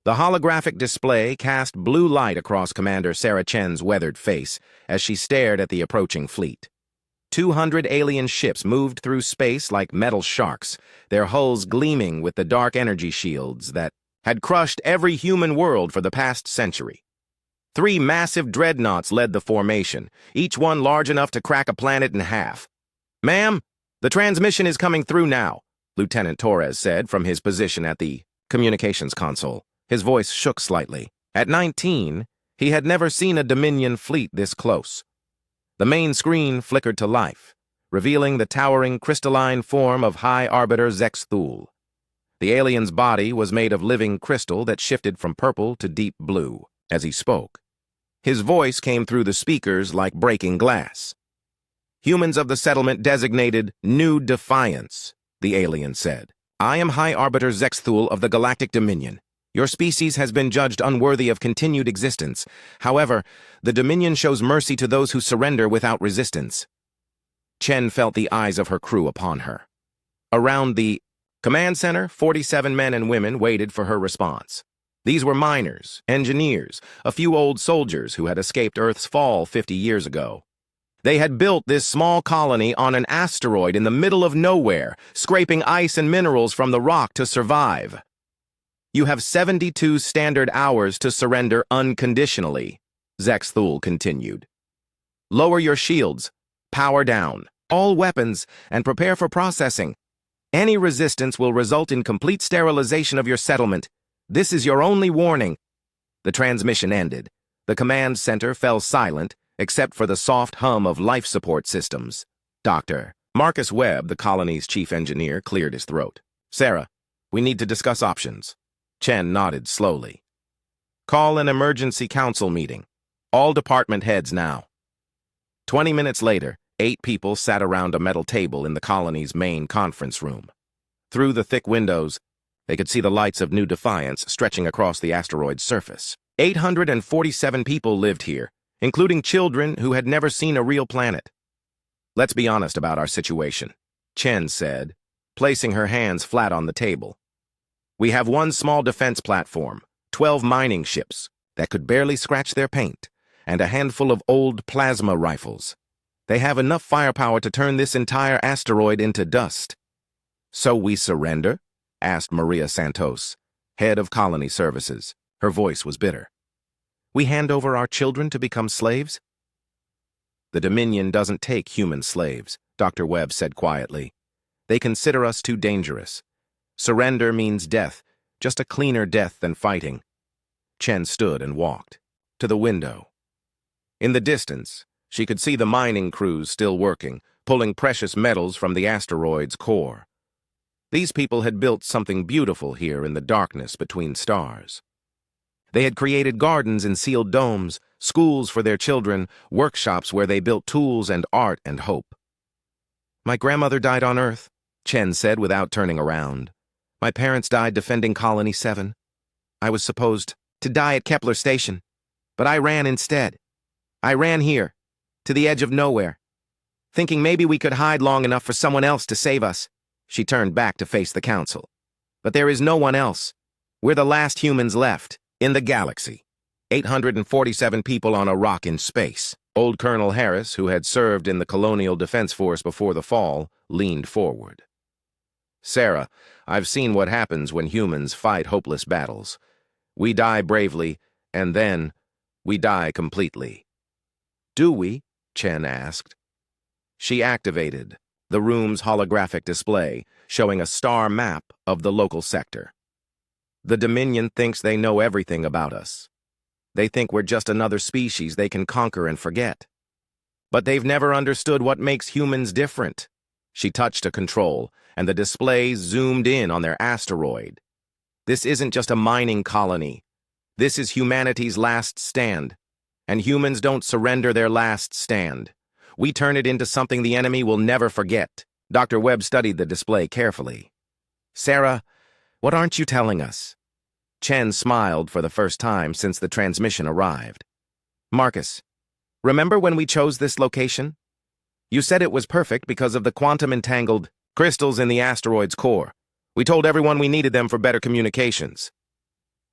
The holographic display cast blue light across Commander Sarah Chen's weathered face as she stared at the approaching fleet. 200 alien ships moved through space like metal sharks, their hulls gleaming with the dark energy shields that had crushed every human world for the past century. 3 massive dreadnoughts led the formation, each one large enough to crack a planet in half. "Ma'am, the transmission is coming through now," Lieutenant Torres said from his position at the communications console. His voice shook slightly. At 19, he had never seen a Dominion fleet this close. The main screen flickered to life, revealing the towering crystalline form of High Arbiter Zex Thul. The alien's body was made of living crystal that shifted from purple to deep blue as he spoke. His voice came through the speakers like breaking glass. "Humans of the settlement designated New Defiance," the alien said. "I am High Arbiter Zex Thul of the Galactic Dominion. Your species has been judged unworthy of continued existence. However, the Dominion shows mercy to those who surrender without resistance." Chen felt the eyes of her crew upon her. Around the command center, 47 men and women waited for her response. These were miners, engineers, a few old soldiers who had escaped Earth's fall 50 years ago. They had built this small colony on an asteroid in the middle of nowhere, scraping ice and minerals from the rock to survive. "You have 72 standard hours to surrender unconditionally," Zex Thul continued. "Lower your shields, power down, all weapons, and prepare for processing. Any resistance will result in complete sterilization of your settlement. This is your only warning." The transmission ended. The command center fell silent, except for the soft hum of life support systems. Dr. Marcus Webb, the colony's chief engineer, cleared his throat. "Sarah, we need to discuss options." Chen nodded slowly. "Call an emergency council meeting. All department heads now." 20 minutes later, 8 people sat around a metal table in the colony's main conference room. Through the thick windows, they could see the lights of New Defiance stretching across the asteroid's surface. 847 people lived here, including children who had never seen a real planet. "Let's be honest about our situation," Chen said, placing her hands flat on the table. "We have one small defense platform, 12 mining ships that could barely scratch their paint, and a handful of old plasma rifles. They have enough firepower to turn this entire asteroid into dust." "So we surrender?" asked Maria Santos, head of colony services. Her voice was bitter. "We hand over our children to become slaves?" "The Dominion doesn't take human slaves," Dr. Webb said quietly. "They consider us too dangerous. Surrender means death, just a cleaner death than fighting." Chen stood and walked to the window. In the distance, she could see the mining crews still working, pulling precious metals from the asteroid's core. These people had built something beautiful here in the darkness between stars. They had created gardens in sealed domes, schools for their children, workshops where they built tools and art and hope. "My grandmother died on Earth," Chen said without turning around. "My parents died defending Colony 7. I was supposed to die at Kepler Station, but I ran instead. I ran here, to the edge of nowhere, thinking maybe we could hide long enough for someone else to save us." She turned back to face the council. "But there is no one else. We're the last humans left in the galaxy. 847 people on a rock in space." Old Colonel Harris, who had served in the Colonial Defense Force before the fall, leaned forward. "Sarah, I've seen what happens when humans fight hopeless battles. We die bravely, and then we die completely." "Do we?" Chen asked. She activated the room's holographic display, showing a star map of the local sector. "The Dominion thinks they know everything about us. They think we're just another species they can conquer and forget. But they've never understood what makes humans different." She touched a control, and the display zoomed in on their asteroid. "This isn't just a mining colony. This is humanity's last stand. And humans don't surrender their last stand. We turn it into something the enemy will never forget." Dr. Webb studied the display carefully. "Sarah, what aren't you telling us?" Chen smiled for the first time since the transmission arrived. "Marcus, remember when we chose this location? You said it was perfect because of the quantum-entangled crystals in the asteroid's core. We told everyone we needed them for better communications."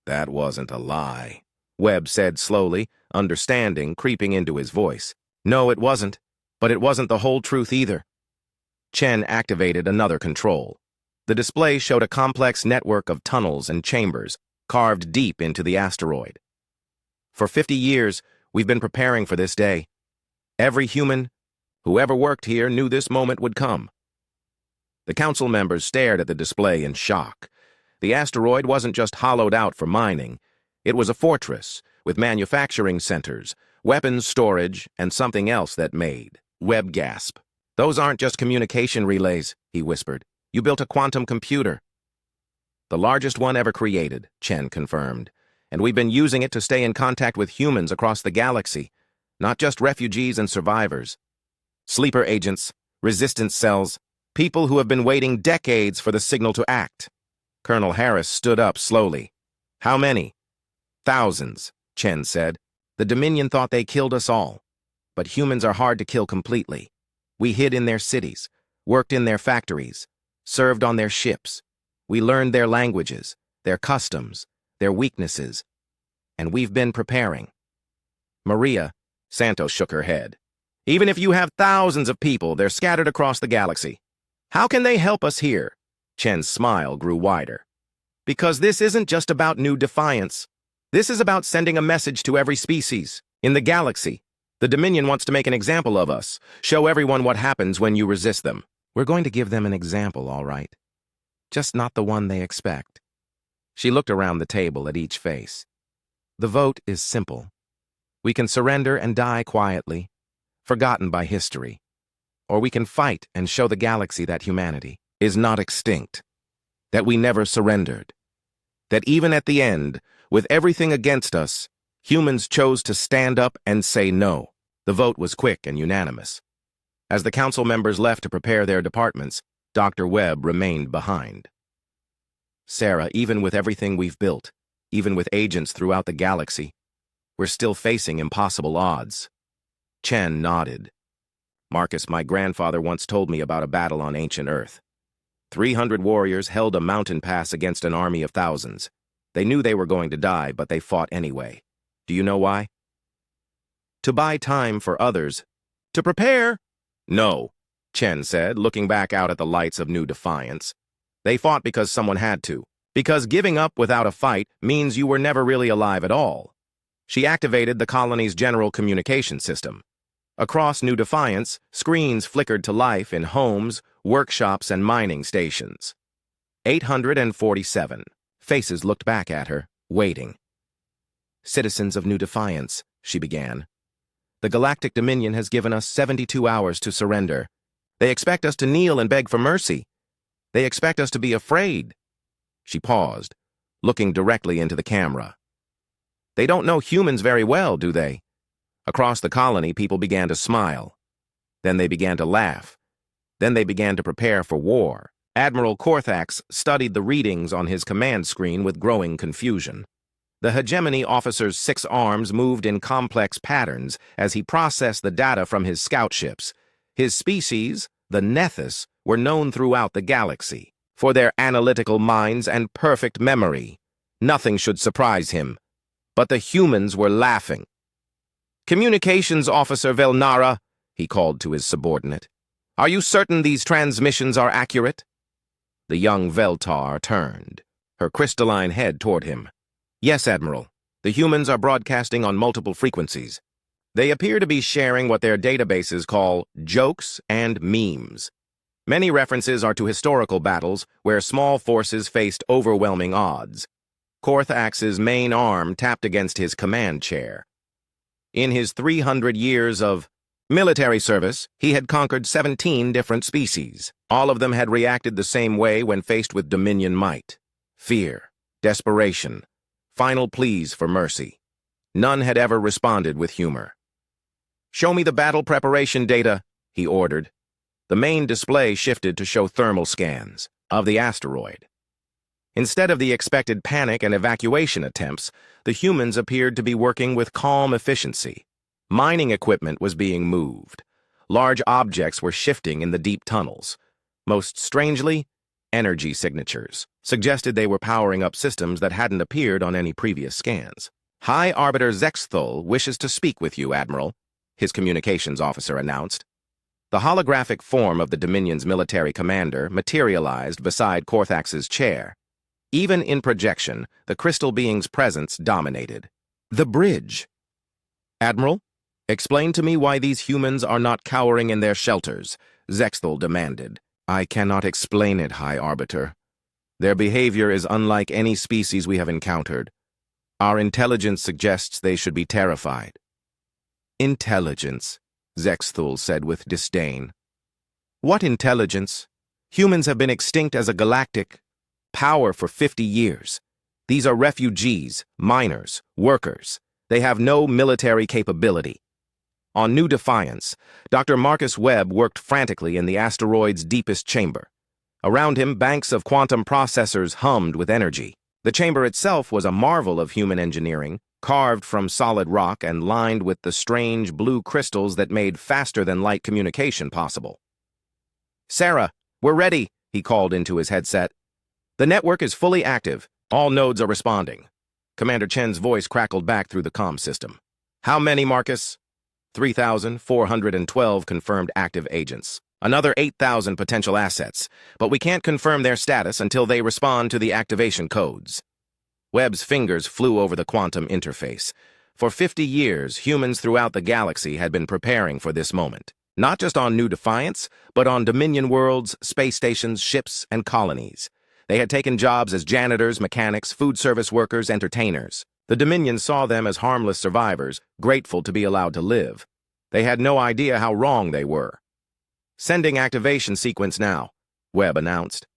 That wasn't a lie, Webb said slowly, understanding creeping into his voice. No, it wasn't, but it wasn't the whole truth either. Chen activated another control. The display showed a complex network of tunnels and chambers carved deep into the asteroid. For 50 years, we've been preparing for this day. Every human, whoever worked here, knew this moment would come. The council members stared at the display in shock. The asteroid wasn't just hollowed out for mining. It was a fortress with manufacturing centers, weapons storage, and something else that made. Webb gasped. Those aren't just communication relays, he whispered. You built a quantum computer. The largest one ever created, Chen confirmed. And we've been using it to stay in contact with humans across the galaxy, not just refugees and survivors. Sleeper agents, resistance cells, people who have been waiting decades for the signal to act. Colonel Harris stood up slowly. How many? Thousands, Chen said. The Dominion thought they killed us all. But humans are hard to kill completely. We hid in their cities, worked in their factories, served on their ships. We learned their languages, their customs, their weaknesses. And we've been preparing. Maria, Santos shook her head. Even if you have thousands of people, they're scattered across the galaxy. How can they help us here? Chen's smile grew wider. Because this isn't just about new defiance. This is about sending a message to every species in the galaxy. The Dominion wants to make an example of us, show everyone what happens when you resist them. We're going to give them an example, all right. Just not the one they expect. She looked around the table at each face. The vote is simple. We can surrender and die quietly, forgotten by history. Or we can fight and show the galaxy that humanity is not extinct, that we never surrendered, that even at the end, with everything against us, humans chose to stand up and say no. The vote was quick and unanimous. As the council members left to prepare their departments, Dr. Webb remained behind. Sarah, even with everything we've built, even with agents throughout the galaxy, we're still facing impossible odds. Chen nodded. Marcus, my grandfather once told me about a battle on ancient Earth. 300 warriors held a mountain pass against an army of thousands. They knew they were going to die, but they fought anyway. Do you know why? To buy time for others. To prepare? No, Chen said, looking back out at the lights of new defiance. They fought because someone had to. Because giving up without a fight means you were never really alive at all. She activated the colony's general communication system. Across New Defiance, screens flickered to life in homes, workshops, and mining stations. 847. Faces looked back at her, waiting. Citizens of New Defiance, she began. The Galactic Dominion has given us 72 hours to surrender. They expect us to kneel and beg for mercy. They expect us to be afraid. She paused, looking directly into the camera. They don't know humans very well, do they? Across the colony, people began to smile. Then they began to laugh. Then they began to prepare for war. Admiral Korthax studied the readings on his command screen with growing confusion. The hegemony officer's 6 arms moved in complex patterns as he processed the data from his scout ships. His species, the Nethys, were known throughout the galaxy for their analytical minds and perfect memory. Nothing should surprise him. But the humans were laughing. Communications Officer Velnara, he called to his subordinate. Are you certain these transmissions are accurate? The young Veltar turned, her crystalline head toward him. Yes, Admiral. The humans are broadcasting on multiple frequencies. They appear to be sharing what their databases call jokes and memes. Many references are to historical battles where small forces faced overwhelming odds. Korthax's main arm tapped against his command chair. In his 300 years of military service, he had conquered 17 different species. All of them had reacted the same way when faced with Dominion might. Fear, desperation, final pleas for mercy. None had ever responded with humor. Show me the battle preparation data, he ordered. The main display shifted to show thermal scans of the asteroid. Instead of the expected panic and evacuation attempts, the humans appeared to be working with calm efficiency. Mining equipment was being moved. Large objects were shifting in the deep tunnels. Most strangely, energy signatures suggested they were powering up systems that hadn't appeared on any previous scans. High Arbiter Zexthul wishes to speak with you, Admiral, his communications officer announced. The holographic form of the Dominion's military commander materialized beside Korthax's chair. Even in projection, the crystal being's presence dominated. The bridge. Admiral, explain to me why these humans are not cowering in their shelters, Zexthul demanded. I cannot explain it, High Arbiter. Their behavior is unlike any species we have encountered. Our intelligence suggests they should be terrified. Intelligence, Zexthul said with disdain. What intelligence? Humans have been extinct as a galactic power for 50 years. These are refugees, miners, workers. They have no military capability. On New Defiance, Dr. Marcus Webb worked frantically in the asteroid's deepest chamber. Around him, banks of quantum processors hummed with energy. The chamber itself was a marvel of human engineering, carved from solid rock and lined with the strange blue crystals that made faster-than-light communication possible. Sarah, we're ready, he called into his headset. The network is fully active. All nodes are responding. Commander Chen's voice crackled back through the comm system. How many, Marcus? 3,412 confirmed active agents. Another 8,000 potential assets, but we can't confirm their status until they respond to the activation codes. Webb's fingers flew over the quantum interface. For 50 years, humans throughout the galaxy had been preparing for this moment. Not just on New Defiance, but on Dominion worlds, space stations, ships, and colonies. They had taken jobs as janitors, mechanics, food service workers, entertainers. The Dominion saw them as harmless survivors, grateful to be allowed to live. They had no idea how wrong they were. Sending activation sequence now, Webb announced.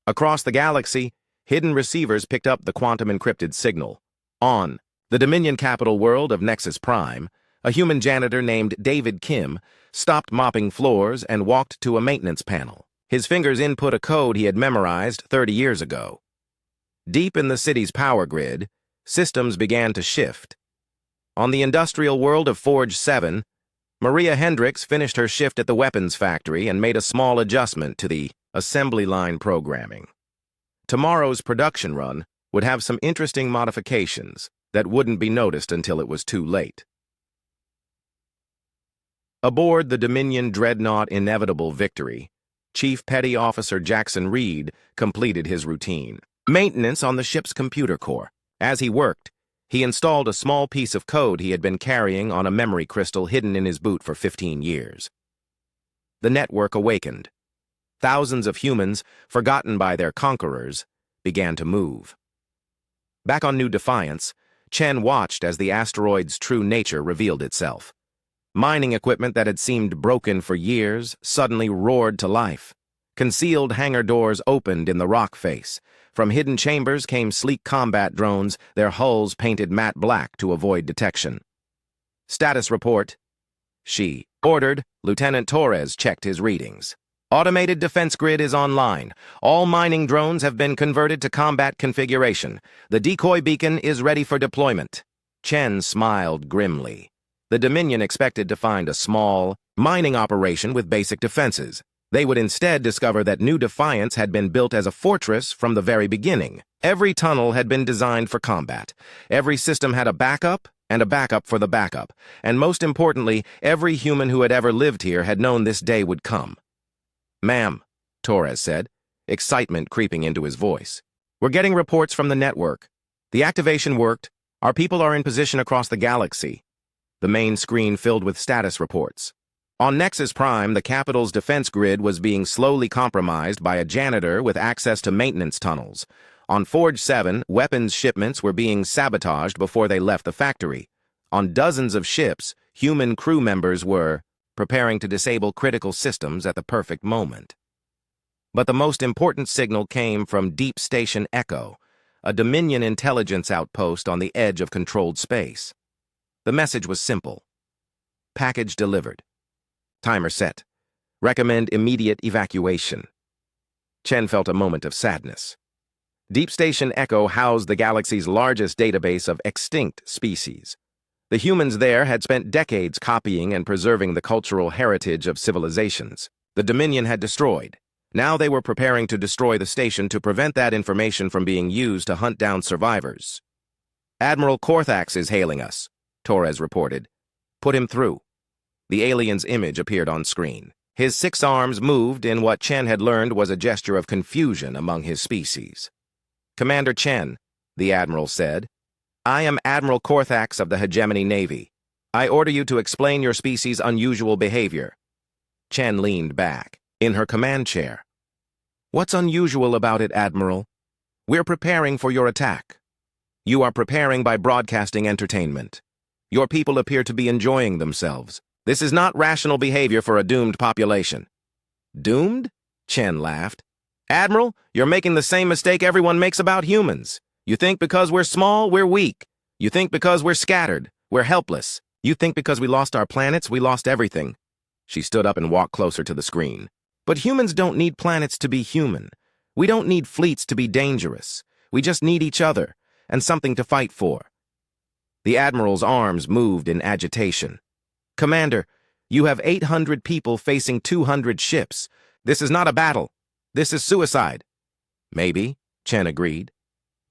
Across the galaxy, hidden receivers picked up the quantum-encrypted signal. On the Dominion capital world of Nexus Prime, a human janitor named David Kim stopped mopping floors and walked to a maintenance panel. His fingers input a code he had memorized 30 years ago. Deep in the city's power grid, systems began to shift. On the industrial world of Forge 7, Maria Hendricks finished her shift at the weapons factory and made a small adjustment to the assembly line programming. Tomorrow's production run would have some interesting modifications that wouldn't be noticed until it was too late. Aboard the Dominion dreadnought Inevitable Victory, Chief Petty Officer Jackson Reed completed his routine. Maintenance on the ship's computer core. As he worked, he installed a small piece of code he had been carrying on a memory crystal hidden in his boot for 15 years. The network awakened. Thousands of humans, forgotten by their conquerors, began to move. Back on New Defiance, Chen watched as the asteroid's true nature revealed itself. Mining equipment that had seemed broken for years suddenly roared to life. Concealed hangar doors opened in the rock face. From hidden chambers came sleek combat drones, their hulls painted matte black to avoid detection. Status report. She ordered. Lieutenant Torres checked his readings. Automated defense grid is online. All mining drones have been converted to combat configuration. The decoy beacon is ready for deployment. Chen smiled grimly. The Dominion expected to find a small mining operation with basic defenses. They would instead discover that New Defiance had been built as a fortress from the very beginning. Every tunnel had been designed for combat. Every system had a backup and a backup for the backup. And most importantly, every human who had ever lived here had known this day would come. Ma'am, Torres said, excitement creeping into his voice. We're getting reports from the network. The activation worked. Our people are in position across the galaxy. The main screen filled with status reports. On Nexus Prime, the capital's defense grid was being slowly compromised by a janitor with access to maintenance tunnels. On Forge 7, weapons shipments were being sabotaged before they left the factory. On dozens of ships, human crew members were preparing to disable critical systems at the perfect moment. But the most important signal came from Deep Station Echo, a Dominion intelligence outpost on the edge of controlled space. The message was simple. Package delivered. Timer set. Recommend immediate evacuation. Chen felt a moment of sadness. Deep Station Echo housed the galaxy's largest database of extinct species. The humans there had spent decades copying and preserving the cultural heritage of civilizations. The Dominion had destroyed. Now they were preparing to destroy the station to prevent that information from being used to hunt down survivors. "Admiral Korthax is hailing us," Torres reported. "Put him through." The alien's image appeared on screen. His 6 arms moved in what Chen had learned was a gesture of confusion among his species. "Commander Chen," the admiral said, "I am Admiral Korthax of the Hegemony Navy. I order you to explain your species' unusual behavior." Chen leaned back, in her command chair. "What's unusual about it, Admiral? We're preparing for your attack. You are preparing by broadcasting entertainment. Your people appear to be enjoying themselves. This is not rational behavior for a doomed population." "Doomed?" Chen laughed. "Admiral, you're making the same mistake everyone makes about humans. You think because we're small, we're weak. You think because we're scattered, we're helpless. You think because we lost our planets, we lost everything." She stood up and walked closer to the screen. "But humans don't need planets to be human. We don't need fleets to be dangerous. We just need each other, and something to fight for." The Admiral's arms moved in agitation. "Commander, you have 800 people facing 200 ships. This is not a battle. This is suicide." "Maybe," Chen agreed.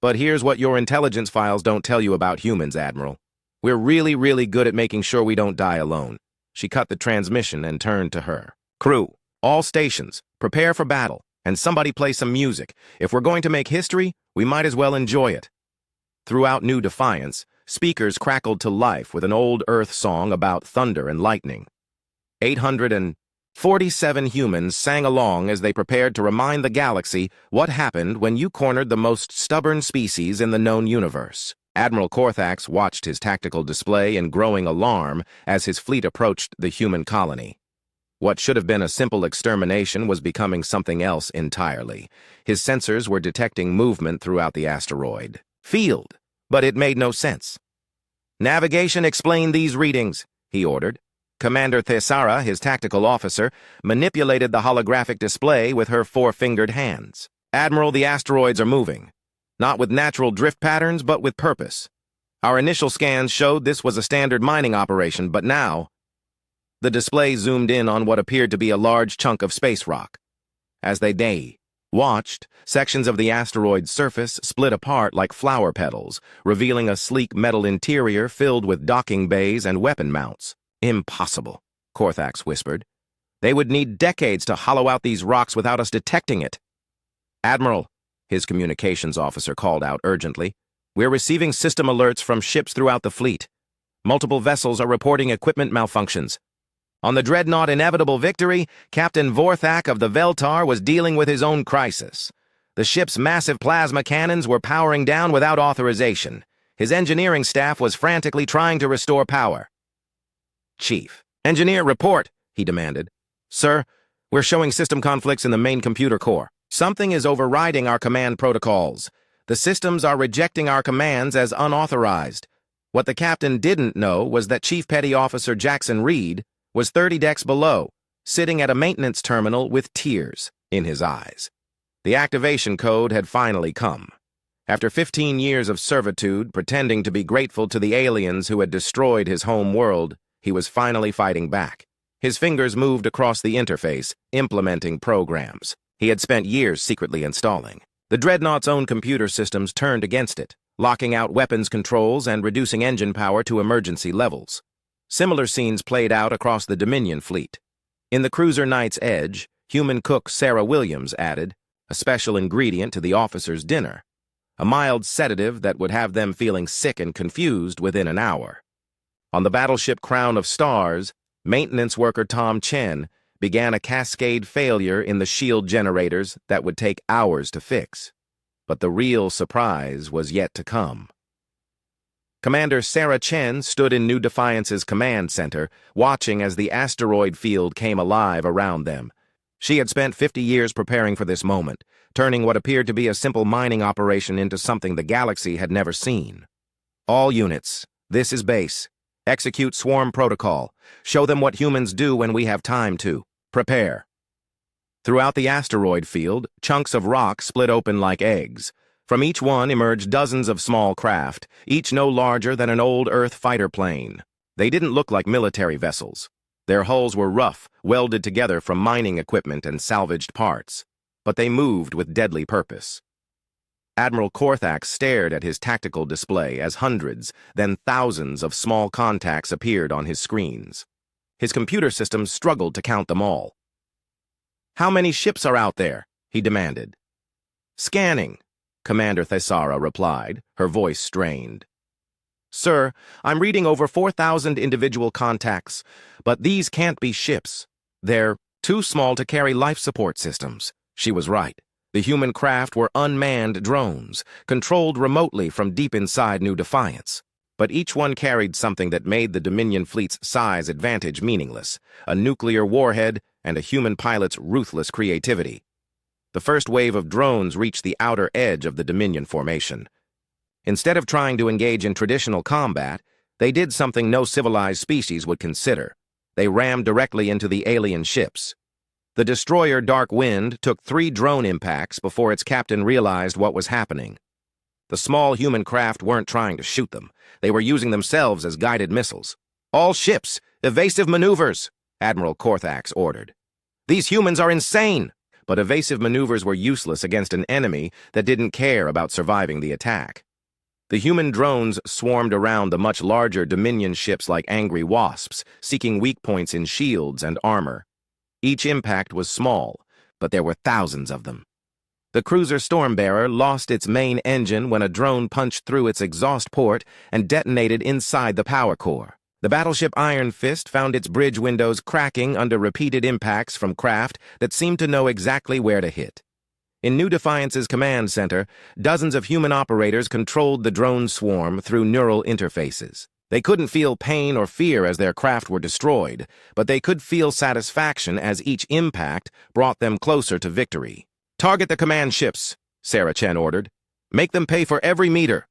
"But here's what your intelligence files don't tell you about humans, Admiral. We're really, really good at making sure we don't die alone." She cut the transmission and turned to her. "Crew, all stations, prepare for battle, and somebody play some music. If we're going to make history, we might as well enjoy it." Throughout New Defiance, speakers crackled to life with an old Earth song about thunder and lightning. 847 humans sang along as they prepared to remind the galaxy what happened when you cornered the most stubborn species in the known universe. Admiral Korthax watched his tactical display in growing alarm as his fleet approached the human colony. What should have been a simple extermination was becoming something else entirely. His sensors were detecting movement throughout the asteroid field, but it made no sense. "Navigation, explain these readings," he ordered. Commander Thesara, his tactical officer, manipulated the holographic display with her 4-fingered hands. "Admiral, the asteroids are moving. Not with natural drift patterns, but with purpose. Our initial scans showed this was a standard mining operation, but now—" The display zoomed in on what appeared to be a large chunk of space rock. As they watched, sections of the asteroid's surface split apart like flower petals, revealing a sleek metal interior filled with docking bays and weapon mounts. "Impossible," Korthax whispered. "They would need decades to hollow out these rocks without us detecting it." "Admiral," his communications officer called out urgently, "we're receiving system alerts from ships throughout the fleet. Multiple vessels are reporting equipment malfunctions. On the dreadnought Inevitable Victory, Captain Vorthak of the Veltar was dealing with his own crisis. The ship's massive plasma cannons were powering down without authorization. His engineering staff was frantically trying to restore power." "Chief, engineer, report," he demanded. "Sir, we're showing system conflicts in the main computer core. Something is overriding our command protocols. The systems are rejecting our commands as unauthorized. What the captain didn't know was that Chief Petty Officer Jackson Reed was 30 decks below, sitting at a maintenance terminal with tears in his eyes. The activation code had finally come. After 15 years of servitude, pretending to be grateful to the aliens who had destroyed his home world, he was finally fighting back. His fingers moved across the interface, implementing programs he had spent years secretly installing. The Dreadnought's own computer systems turned against it, locking out weapons controls and reducing engine power to emergency levels. Similar scenes played out across the Dominion fleet. In the cruiser Knight's Edge, human cook Sarah Williams added a special ingredient to the officers' dinner, a mild sedative that would have them feeling sick and confused within an hour. On the battleship Crown of Stars, maintenance worker Tom Chen began a cascade failure in the shield generators that would take hours to fix. But the real surprise was yet to come. Commander Sarah Chen stood in New Defiance's command center, watching as the asteroid field came alive around them. She had spent 50 years preparing for this moment, turning what appeared to be a simple mining operation into something the galaxy had never seen. "All units, this is base. Execute swarm protocol. Show them what humans do when we have time to. Prepare." Throughout the asteroid field, chunks of rock split open like eggs. From each one emerged dozens of small craft, each no larger than an old Earth fighter plane. They didn't look like military vessels. Their hulls were rough, welded together from mining equipment and salvaged parts. but they moved with deadly purpose. Admiral Korthax stared at his tactical display as hundreds, then thousands of small contacts appeared on his screens. His computer system struggled to count them all. "How many ships are out there?" he demanded. "Scanning," Commander Thesara replied, her voice strained. "Sir, I'm reading over 4,000 individual contacts, but these can't be ships. They're too small to carry life support systems." She was right. The human craft were unmanned drones, controlled remotely from deep inside New Defiance. But each one carried something that made the Dominion fleet's size advantage meaningless: a nuclear warhead and a human pilot's ruthless creativity. The first wave of drones reached the outer edge of the Dominion formation. Instead of trying to engage in traditional combat, they did something no civilized species would consider. They rammed directly into the alien ships. The destroyer Dark Wind took 3 drone impacts before its captain realized what was happening. The small human craft weren't trying to shoot them. They were using themselves as guided missiles. "All ships, evasive maneuvers," Admiral Korthax ordered. "These humans are insane!" But evasive maneuvers were useless against an enemy that didn't care about surviving the attack. The human drones swarmed around the much larger Dominion ships like angry wasps, seeking weak points in shields and armor. Each impact was small, but there were thousands of them. The cruiser Stormbearer lost its main engine when a drone punched through its exhaust port and detonated inside the power core. The battleship Iron Fist found its bridge windows cracking under repeated impacts from craft that seemed to know exactly where to hit. In New Defiance's command center, dozens of human operators controlled the drone swarm through neural interfaces. They couldn't feel pain or fear as their craft were destroyed, but they could feel satisfaction as each impact brought them closer to victory. "Target the command ships," Sarah Chen ordered. "Make them pay for every meter."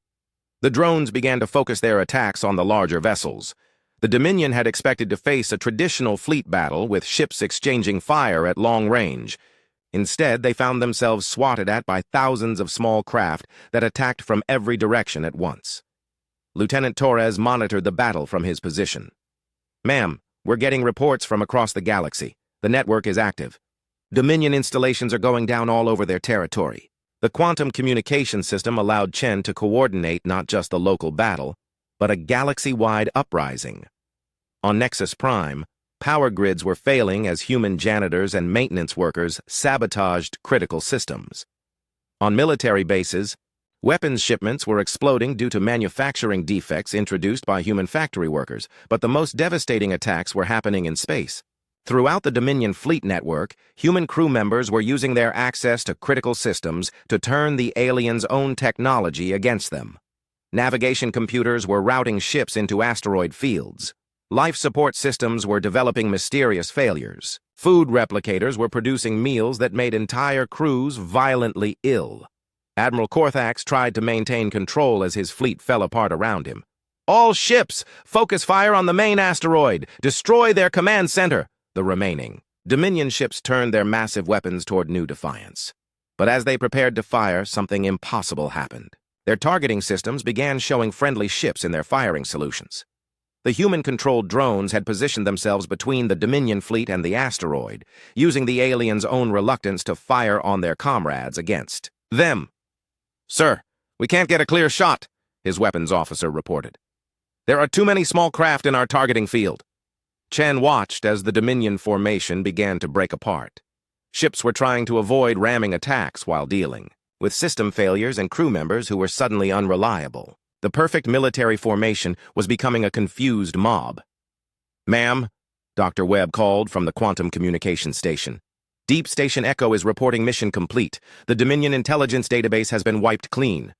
The drones began to focus their attacks on the larger vessels. The Dominion had expected to face a traditional fleet battle with ships exchanging fire at long range. Instead, they found themselves swatted at by thousands of small craft that attacked from every direction at once. Lieutenant Torres monitored the battle from his position. "Ma'am, we're getting reports from across the galaxy. The network is active. Dominion installations are going down all over their territory." The quantum communication system allowed Chen to coordinate not just the local battle, but a galaxy-wide uprising. On Nexus Prime, power grids were failing as human janitors and maintenance workers sabotaged critical systems. On military bases, weapons shipments were exploding due to manufacturing defects introduced by human factory workers, but the most devastating attacks were happening in space. Throughout the Dominion fleet network, human crew members were using their access to critical systems to turn the aliens' own technology against them. Navigation computers were routing ships into asteroid fields. Life support systems were developing mysterious failures. Food replicators were producing meals that made entire crews violently ill. Admiral Korthax tried to maintain control as his fleet fell apart around him. "All ships, focus fire on the main asteroid. Destroy their command center." The remaining Dominion ships turned their massive weapons toward New Defiance. But as they prepared to fire, something impossible happened. Their targeting systems began showing friendly ships in their firing solutions. The human-controlled drones had positioned themselves between the Dominion fleet and the asteroid, using the aliens' own reluctance to fire on their comrades against them. "Sir, we can't get a clear shot," his weapons officer reported. "There are too many small craft in our targeting field." Chen watched as the Dominion formation began to break apart. Ships were trying to avoid ramming attacks while dealing with system failures and crew members who were suddenly unreliable. The perfect military formation was becoming a confused mob. "Ma'am," Dr. Webb called from the quantum communication station. "Deep Station Echo is reporting mission complete. The Dominion intelligence database has been wiped clean.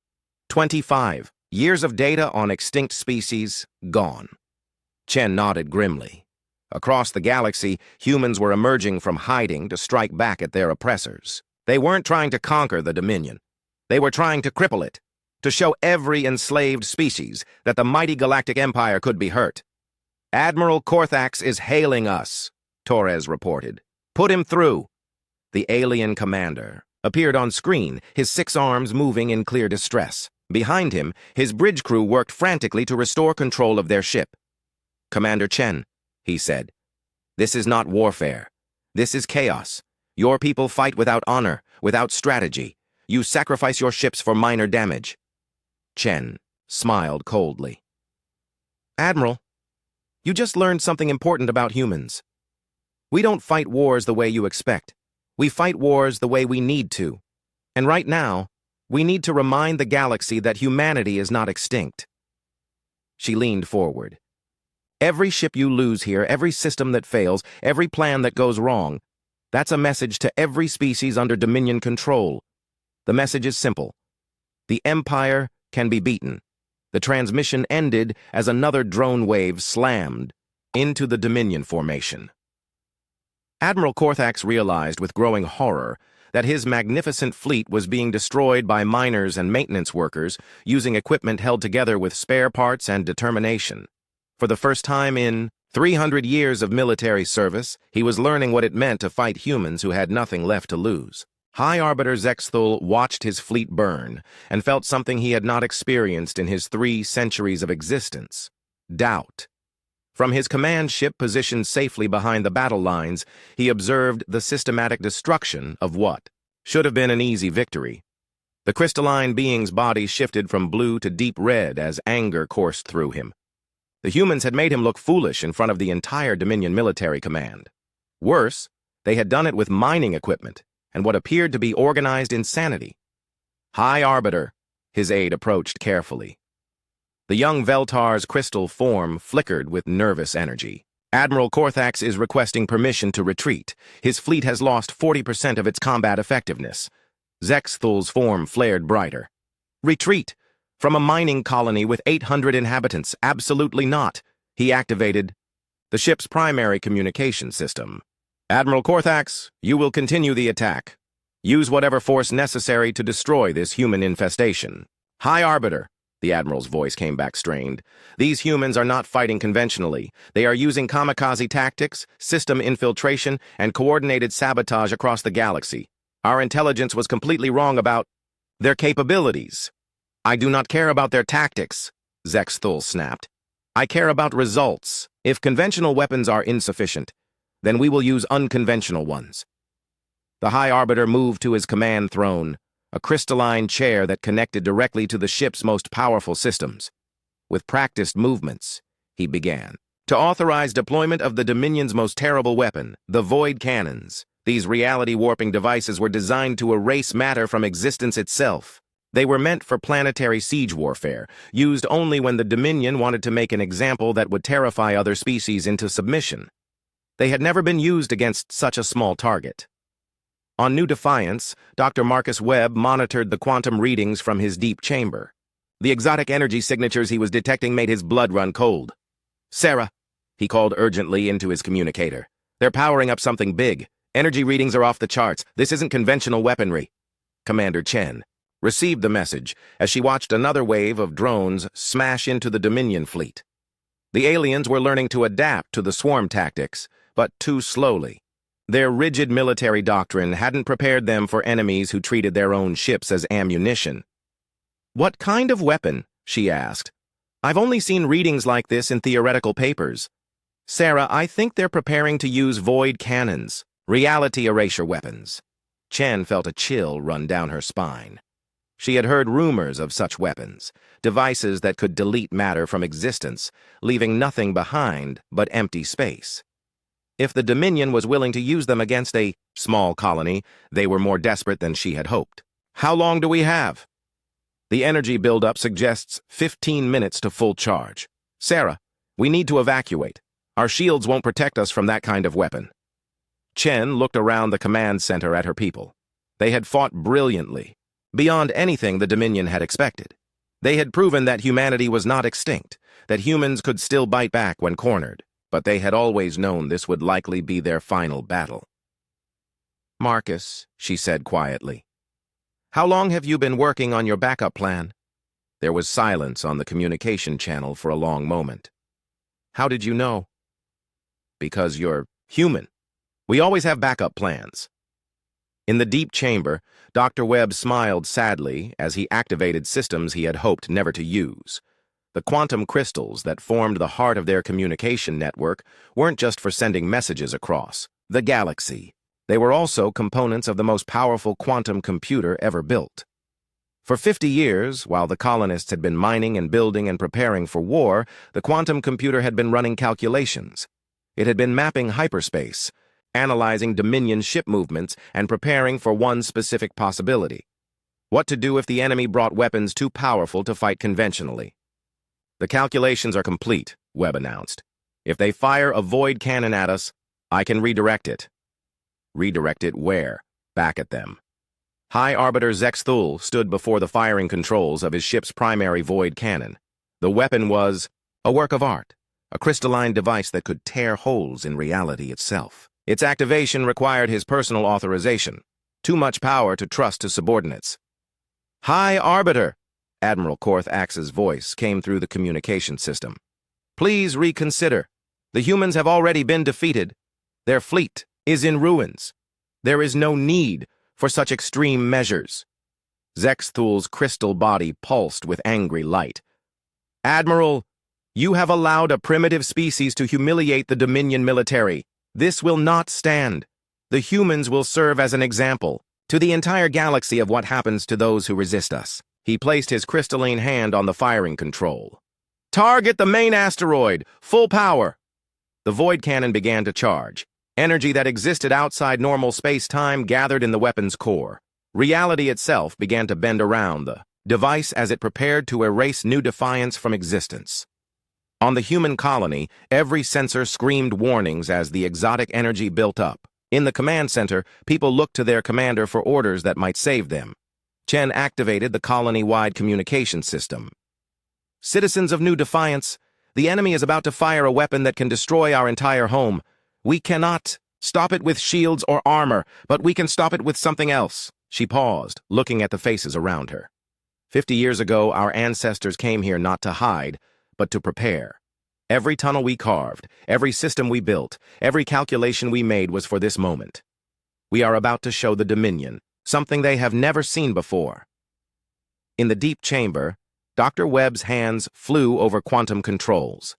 25 years of data on extinct species gone." Chen nodded grimly. Across the galaxy, humans were emerging from hiding to strike back at their oppressors. They weren't trying to conquer the Dominion. They were trying to cripple it, to show every enslaved species that the mighty Galactic Empire could be hurt. "Admiral Korthax is hailing us," Torres reported. "Put him through." The alien commander appeared on screen, his 6 arms moving in clear distress. Behind him, his bridge crew worked frantically to restore control of their ship. "Commander Chen," he said, "this is not warfare. This is chaos. Your people fight without honor, without strategy. You sacrifice your ships for minor damage. Chen smiled coldly. Admiral, you just learned something important about humans. We don't fight wars the way you expect. We fight wars the way we need to. And right now, we need to remind the galaxy that humanity is not extinct. She leaned forward. Every ship you lose here, every system that fails, every plan that goes wrong, that's a message to every species under Dominion control. The message is simple. The Empire can be beaten. The transmission ended as another drone wave slammed into the Dominion formation. Admiral Korthax realized with growing horror that his magnificent fleet was being destroyed by miners and maintenance workers using equipment held together with spare parts and determination. For the first time in 300 years of military service, he was learning what it meant to fight humans who had nothing left to lose. High Arbiter Zexthul watched his fleet burn and felt something he had not experienced in his 3 centuries of existence: doubt. From his command ship positioned safely behind the battle lines, he observed the systematic destruction of what should have been an easy victory. The crystalline being's body shifted from blue to deep red as anger coursed through him. The humans had made him look foolish in front of the entire Dominion military command. Worse, they had done it with mining equipment and what appeared to be organized insanity. High Arbiter, his aide approached carefully. The young Veltar's crystal form flickered with nervous energy. Admiral Korthax is requesting permission to retreat. His fleet has lost 40% of its combat effectiveness. Zexthul's form flared brighter. Retreat? From a mining colony with 800 inhabitants? Absolutely not. He activated the ship's primary communication system. Admiral Korthax, you will continue the attack. Use whatever force necessary to destroy this human infestation. High Arbiter. The Admiral's voice came back strained. These humans are not fighting conventionally. They are using kamikaze tactics, system infiltration, and coordinated sabotage across the galaxy. Our intelligence was completely wrong about their capabilities. I do not care about their tactics, Zexthul snapped. I care about results. If conventional weapons are insufficient, then we will use unconventional ones. The High Arbiter moved to his command throne, a crystalline chair that connected directly to the ship's most powerful systems. With practiced movements, he began to authorize deployment of the Dominion's most terrible weapon, the Void Cannons. These reality-warping devices were designed to erase matter from existence itself. They were meant for planetary siege warfare, used only when the Dominion wanted to make an example that would terrify other species into submission. They had never been used against such a small target. On New Defiance, Dr. Marcus Webb monitored the quantum readings from his deep chamber. The exotic energy signatures he was detecting made his blood run cold. Sarah, he called urgently into his communicator. They're powering up something big. Energy readings are off the charts. This isn't conventional weaponry. Commander Chen received the message as she watched another wave of drones smash into the Dominion fleet. The aliens were learning to adapt to the swarm tactics, but too slowly. Their rigid military doctrine hadn't prepared them for enemies who treated their own ships as ammunition. What kind of weapon? She asked. I've only seen readings like this in theoretical papers. Sarah, I think they're preparing to use void cannons, reality erasure weapons. Chen felt a chill run down her spine. She had heard rumors of such weapons, devices that could delete matter from existence, leaving nothing behind but empty space. If the Dominion was willing to use them against a small colony, they were more desperate than she had hoped. How long do we have? The energy buildup suggests 15 minutes to full charge. Sarah, we need to evacuate. Our shields won't protect us from that kind of weapon. Chen looked around the command center at her people. They had fought brilliantly, beyond anything the Dominion had expected. They had proven that humanity was not extinct, that humans could still bite back when cornered. But they had always known this would likely be their final battle. Marcus, she said quietly, how long have you been working on your backup plan? There was silence on the communication channel for a long moment. How did you know? Because you're human. We always have backup plans. In the deep chamber, Dr. Webb smiled sadly as he activated systems he had hoped never to use. The quantum crystals that formed the heart of their communication network weren't just for sending messages across the galaxy. They were also components of the most powerful quantum computer ever built. For 50 years, while the colonists had been mining and building and preparing for war, the quantum computer had been running calculations. It had been mapping hyperspace, analyzing Dominion ship movements, and preparing for one specific possibility: what to do if the enemy brought weapons too powerful to fight conventionally. "The calculations are complete," Webb announced. "If they fire a void cannon at us, I can redirect it." Redirect it where? Back at them. High Arbiter Zex Thul stood before the firing controls of his ship's primary void cannon. The weapon was a work of art, a crystalline device that could tear holes in reality itself. Its activation required his personal authorization. Too much power to trust to subordinates. "High Arbiter," Admiral Korth Axe's voice came through the communication system. "Please reconsider. The humans have already been defeated. Their fleet is in ruins. There is no need for such extreme measures." Zex Thul's crystal body pulsed with angry light. "Admiral, you have allowed a primitive species to humiliate the Dominion military. This will not stand. The humans will serve as an example to the entire galaxy of what happens to those who resist us." He placed his crystalline hand on the firing control. "Target the main asteroid! Full power!" The void cannon began to charge. Energy that existed outside normal space-time gathered in the weapon's core. Reality itself began to bend around the device as it prepared to erase New Defiance from existence. On the human colony, every sensor screamed warnings as the exotic energy built up. In the command center, people looked to their commander for orders that might save them. Chen activated the colony-wide communication system. "Citizens of New Defiance, the enemy is about to fire a weapon that can destroy our entire home. We cannot stop it with shields or armor, but we can stop it with something else." She paused, looking at the faces around her. 50 years ago, our ancestors came here not to hide, but to prepare. Every tunnel we carved, every system we built, every calculation we made was for this moment. We are about to show the Dominion something they have never seen before. In the deep chamber, Dr. Webb's hands flew over quantum controls.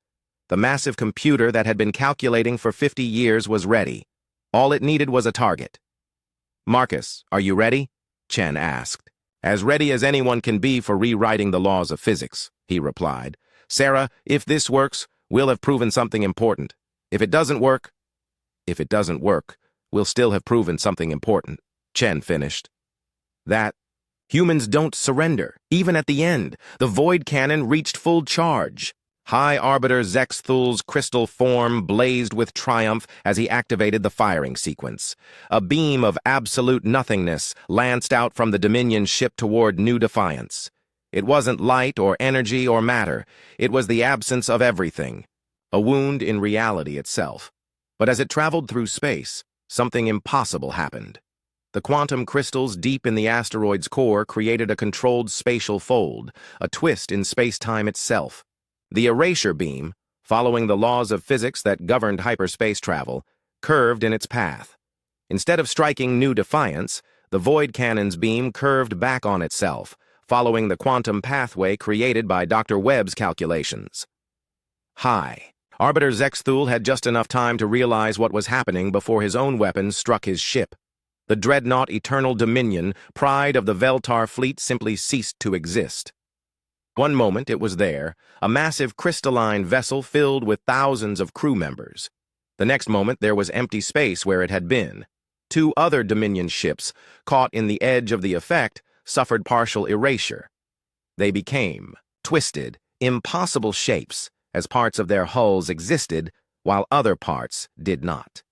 The massive computer that had been calculating for 50 years was ready. All it needed was a target. "Marcus, are you ready?" Chen asked. "As ready as anyone can be for rewriting the laws of physics," he replied. "Sarah, if this works, we'll have proven something important. If it doesn't work, we'll still have proven something important," Chen finished. "That humans don't surrender, even at the end. The void cannon reached full charge." High Arbiter Zex Thul's crystal form blazed with triumph as he activated the firing sequence. A beam of absolute nothingness lanced out from the Dominion ship toward New Defiance. It wasn't light or energy or matter. It was the absence of everything. A wound in reality itself. But as it traveled through space, something impossible happened. The quantum crystals deep in the asteroid's core created a controlled spatial fold, a twist in space-time itself. The erasure beam, following the laws of physics that governed hyperspace travel, curved in its path. Instead of striking New Defiance, the void cannon's beam curved back on itself, following the quantum pathway created by Dr. Webb's calculations. High Arbiter Zex Thul had just enough time to realize what was happening before his own weapon struck his ship. The dreadnought Eternal Dominion, pride of the Veltar fleet, simply ceased to exist. One moment it was there, a massive crystalline vessel filled with thousands of crew members. The next moment there was empty space where it had been. Two other Dominion ships, caught in the edge of the effect, suffered partial erasure. They became twisted, impossible shapes as parts of their hulls existed while other parts did not.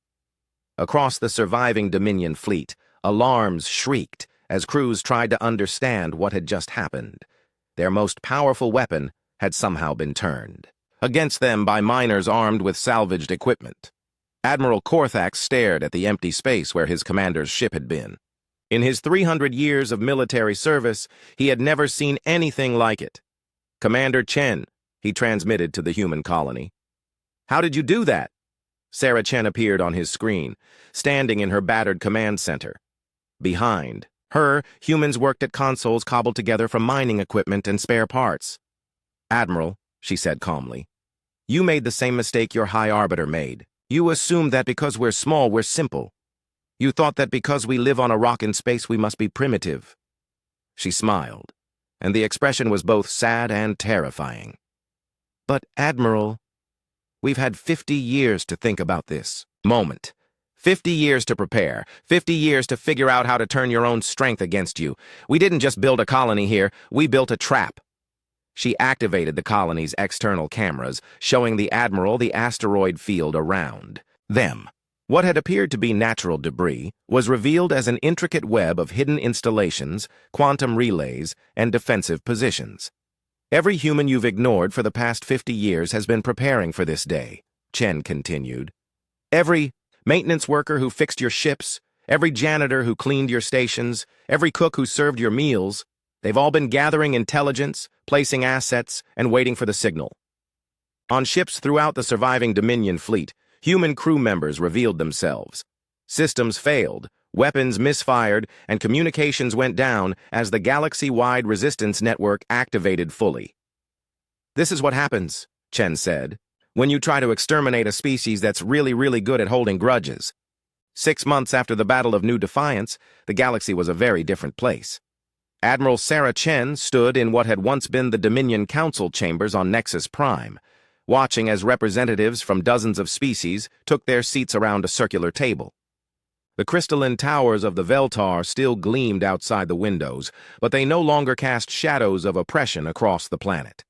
Across the surviving Dominion fleet, alarms shrieked as crews tried to understand what had just happened. Their most powerful weapon had somehow been turned against them by miners armed with salvaged equipment. Admiral Korthax stared at the empty space where his commander's ship had been. In his 300 years of military service, he had never seen anything like it. "Commander Chen," he transmitted to the human colony. "How did you do that?" Sarah Chen appeared on his screen, standing in her battered command center. Behind her, humans worked at consoles cobbled together from mining equipment and spare parts. "Admiral," she said calmly, "you made the same mistake your High Arbiter made. You assumed that because we're small, we're simple. You thought that because we live on a rock in space we must be primitive. She smiled, and the expression was both sad and terrifying. But, Admiral, we've had 50 years to think about this moment. 50 years to prepare. 50 years to figure out how to turn your own strength against you. We didn't just build a colony here, we built a trap. She activated the colony's external cameras, showing the Admiral the asteroid field around them. What had appeared to be natural debris was revealed as an intricate web of hidden installations, quantum relays, and defensive positions. Every human you've ignored for the past 50 years has been preparing for this day, Chen continued. Every maintenance worker who fixed your ships, every janitor who cleaned your stations, every cook who served your meals, they've all been gathering intelligence, placing assets, and waiting for the signal. On ships throughout the surviving Dominion fleet, human crew members revealed themselves. Systems failed, weapons misfired, and communications went down as the galaxy-wide resistance network activated fully. This is what happens, Chen said, when you try to exterminate a species that's really good at holding grudges. 6 months after the Battle of New Defiance, the galaxy was a very different place. Admiral Sarah Chen stood in what had once been the Dominion Council chambers on Nexus Prime, watching as representatives from dozens of species took their seats around a circular table. The crystalline towers of the Veltar still gleamed outside the windows, but they no longer cast shadows of oppression across the planet.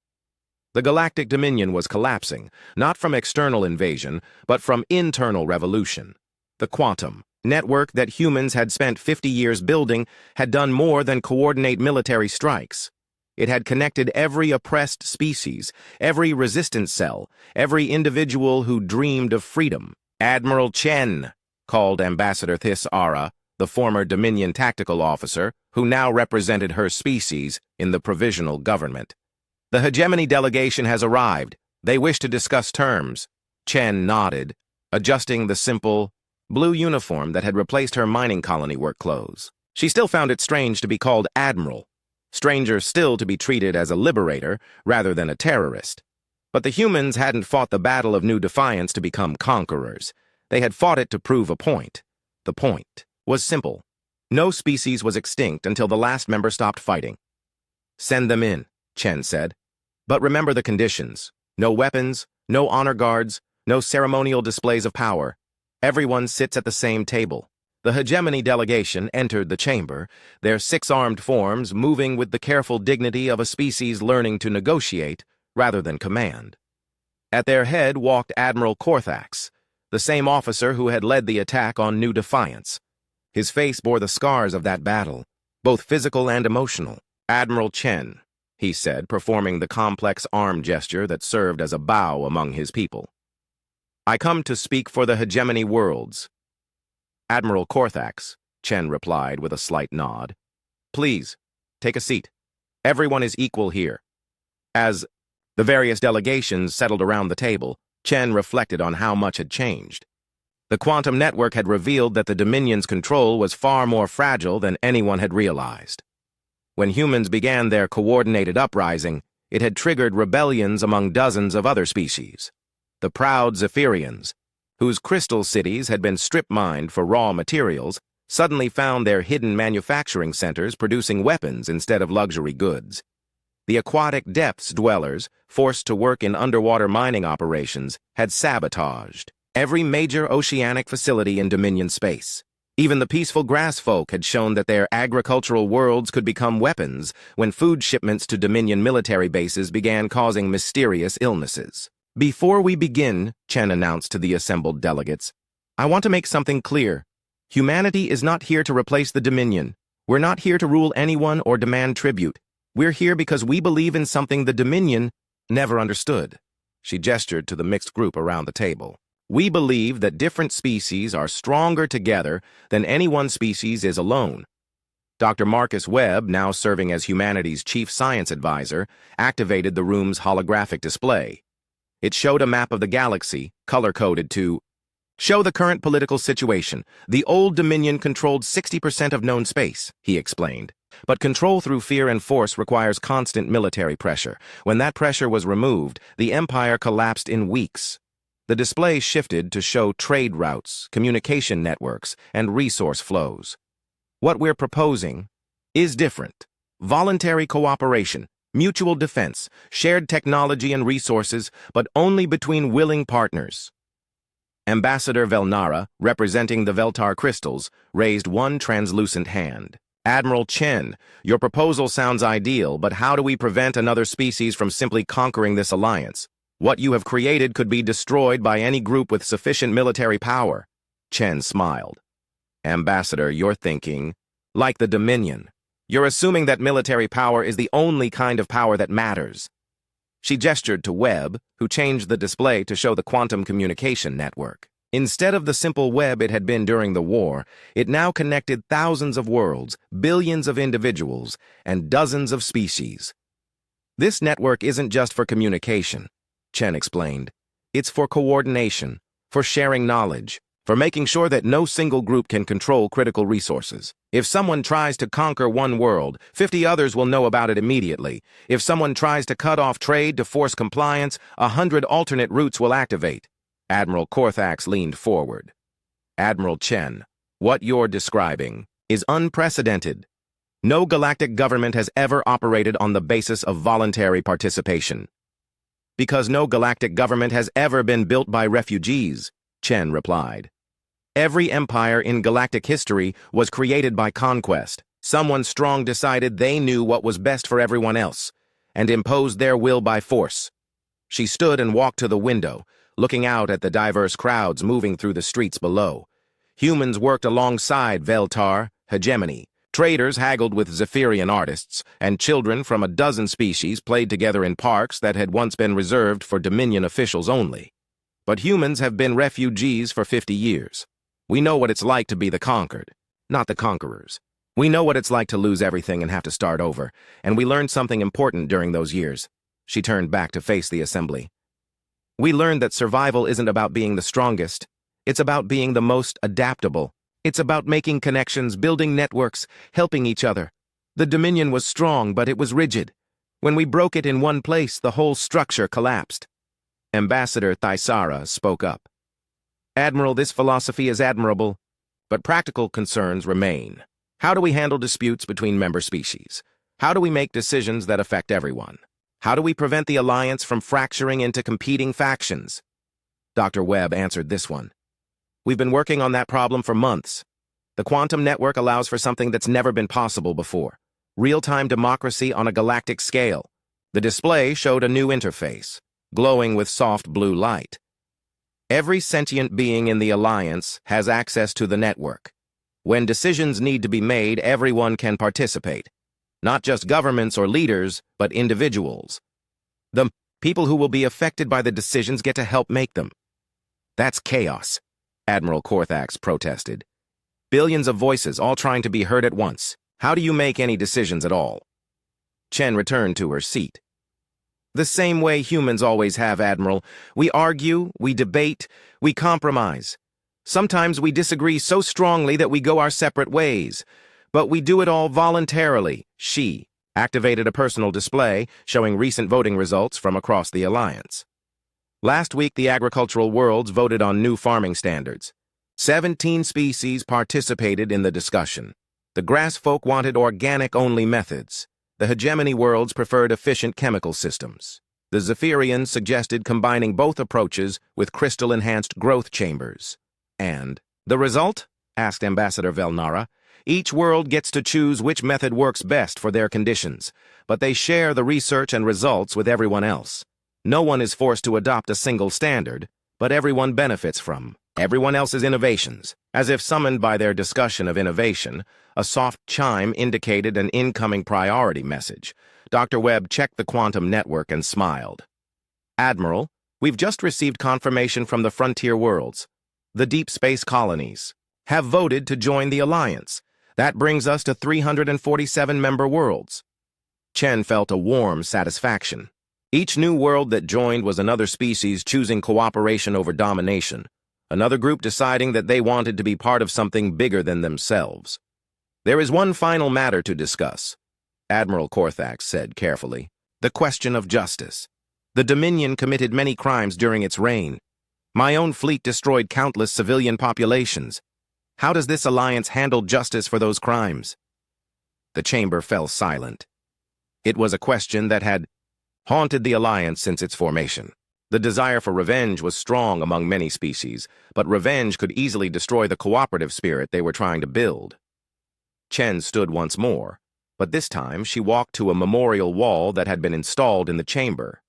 The Galactic Dominion was collapsing, not from external invasion, but from internal revolution. The quantum network that humans had spent 50 years building had done more than coordinate military strikes. It had connected every oppressed species, every resistance cell, every individual who dreamed of freedom. Admiral Chen, called Ambassador This Ara, the former Dominion tactical officer, who now represented her species in the provisional government. The hegemony delegation has arrived. They wish to discuss terms. Chen nodded, adjusting the simple, blue uniform that had replaced her mining colony work clothes. She still found it strange to be called Admiral, stranger still to be treated as a liberator rather than a terrorist. But the humans hadn't fought the Battle of New Defiance to become conquerors. They had fought it to prove a point. The point was simple. No species was extinct until the last member stopped fighting. Send them in, Chen said. But remember the conditions. No weapons, no honor guards, no ceremonial displays of power. Everyone sits at the same table. The hegemony delegation entered the chamber, their 6 armed forms moving with the careful dignity of a species learning to negotiate rather than command. At their head walked Admiral Korthax, the same officer who had led the attack on New Defiance. His face bore the scars of that battle, both physical and emotional. Admiral Chen, he said, performing the complex arm gesture that served as a bow among his people. I come to speak for the hegemony worlds. Admiral Korthax, Chen replied with a slight nod. Please, take a seat. Everyone is equal here. As the various delegations settled around the table, Chen reflected on how much had changed. The quantum network had revealed that the Dominion's control was far more fragile than anyone had realized. When humans began their coordinated uprising, it had triggered rebellions among dozens of other species. The proud Zephyrians, whose crystal cities had been strip-mined for raw materials, suddenly found their hidden manufacturing centers producing weapons instead of luxury goods. The aquatic depths dwellers, forced to work in underwater mining operations, had sabotaged every major oceanic facility in Dominion space. Even the peaceful grass folk had shown that their agricultural worlds could become weapons when food shipments to Dominion military bases began causing mysterious illnesses. Before we begin, Chen announced to the assembled delegates, I want to make something clear. Humanity is not here to replace the Dominion. We're not here to rule anyone or demand tribute. We're here because we believe in something the Dominion never understood. She gestured to the mixed group around the table. We believe that different species are stronger together than any one species is alone. Dr. Marcus Webb, now serving as humanity's chief science advisor, activated the room's holographic display. It showed a map of the galaxy, color-coded to show the current political situation. The old Dominion controlled 60% of known space, he explained. But control through fear and force requires constant military pressure. When that pressure was removed, the Empire collapsed in weeks. The display shifted to show trade routes, communication networks, and resource flows. What we're proposing is different. Voluntary cooperation, mutual defense, shared technology and resources, but only between willing partners. Ambassador Velnara, representing the Veltar crystals, raised one translucent hand. Admiral Chen, your proposal sounds ideal, but how do we prevent another species from simply conquering this alliance? What you have created could be destroyed by any group with sufficient military power. Chen smiled. Ambassador, you're thinking like the Dominion. You're assuming that military power is the only kind of power that matters. She gestured to Webb, who changed the display to show the quantum communication network. Instead of the simple web it had been during the war, it now connected thousands of worlds, billions of individuals, and dozens of species. This network isn't just for communication, Chen explained. It's for coordination, for sharing knowledge, for making sure that no single group can control critical resources. If someone tries to conquer one world, 50 others will know about it immediately. If someone tries to cut off trade to force compliance, 100 alternate routes will activate. Admiral Korthax leaned forward. Admiral Chen, what you're describing is unprecedented. No galactic government has ever operated on the basis of voluntary participation. Because no galactic government has ever been built by refugees, Chen replied. Every empire in galactic history was created by conquest. Someone strong decided they knew what was best for everyone else, and imposed their will by force. She stood and walked to the window, looking out at the diverse crowds moving through the streets below. Humans worked alongside Veltar, hegemony. Traders haggled with Zephyrian artists, and children from a dozen species played together in parks that had once been reserved for Dominion officials only. But humans have been refugees for 50 years. We know what it's like to be the conquered, not the conquerors. We know what it's like to lose everything and have to start over, and we learned something important during those years. She turned back to face the assembly. We learned that survival isn't about being the strongest. It's about being the most adaptable. It's about making connections, building networks, helping each other. The Dominion was strong, but it was rigid. When we broke it in one place, the whole structure collapsed. Ambassador Thaisara spoke up. Admiral, this philosophy is admirable, but practical concerns remain. How do we handle disputes between member species? How do we make decisions that affect everyone? How do we prevent the alliance from fracturing into competing factions? Dr. Webb answered this one. We've been working on that problem for months. The quantum network allows for something that's never been possible before. Real-time democracy on a galactic scale. The display showed a new interface, glowing with soft blue light. Every sentient being in the Alliance has access to the network. When decisions need to be made, everyone can participate. Not just governments or leaders, but individuals. The people who will be affected by the decisions get to help make them. That's chaos, Admiral Korthax protested. Billions of voices all trying to be heard at once. How do you make any decisions at all? Chen returned to her seat. The same way humans always have, Admiral. We argue, we debate, we compromise. Sometimes we disagree so strongly that we go our separate ways. But we do it all voluntarily. She activated a personal display showing recent voting results from across the Alliance. Last week, the agricultural worlds voted on new farming standards. 17 species participated in the discussion. The grass folk wanted organic-only methods. The hegemony worlds preferred efficient chemical systems. The Zephyrians suggested combining both approaches with crystal-enhanced growth chambers. And the result? Asked Ambassador Velnara. Each world gets to choose which method works best for their conditions, but they share the research and results with everyone else. No one is forced to adopt a single standard, but everyone benefits from everyone else's innovations. As if summoned by their discussion of innovation, a soft chime indicated an incoming priority message. Dr. Webb checked the quantum network and smiled. Admiral, we've just received confirmation from the frontier worlds. The deep space colonies have voted to join the Alliance. That brings us to 347 member worlds. Chen felt a warm satisfaction. Each new world that joined was another species choosing cooperation over domination, another group deciding that they wanted to be part of something bigger than themselves. There is one final matter to discuss, Admiral Korthax said carefully. The question of justice. The Dominion committed many crimes during its reign. My own fleet destroyed countless civilian populations. How does this alliance handle justice for those crimes? The chamber fell silent. It was a question that had haunted the alliance since its formation. The desire for revenge was strong among many species, but revenge could easily destroy the cooperative spirit they were trying to build. Chen stood once more, but this time she walked to a memorial wall that had been installed in the chamber.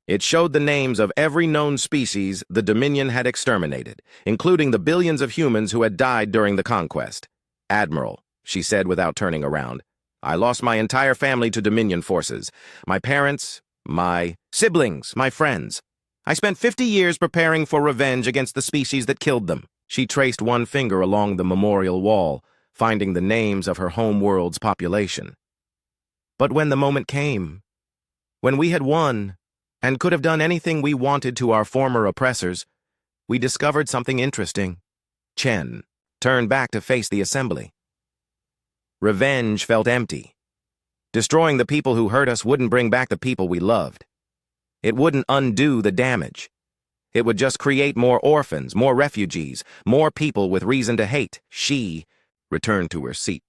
It showed the names of every known species the Dominion had exterminated, including the billions of humans who had died during the conquest. "Admiral," she said without turning around, "I lost my entire family to Dominion forces. My parents, my siblings, my friends. I spent 50 years preparing for revenge against the species that killed them." She traced one finger along the memorial wall, finding the names of her home world's population. But when the moment came, when we had won, and could have done anything we wanted to our former oppressors, we discovered something interesting. Chen turned back to face the assembly. Revenge felt empty. Destroying the people who hurt us wouldn't bring back the people we loved. It wouldn't undo the damage. It would just create more orphans, more refugees, more people with reason to hate. She returned to her seat.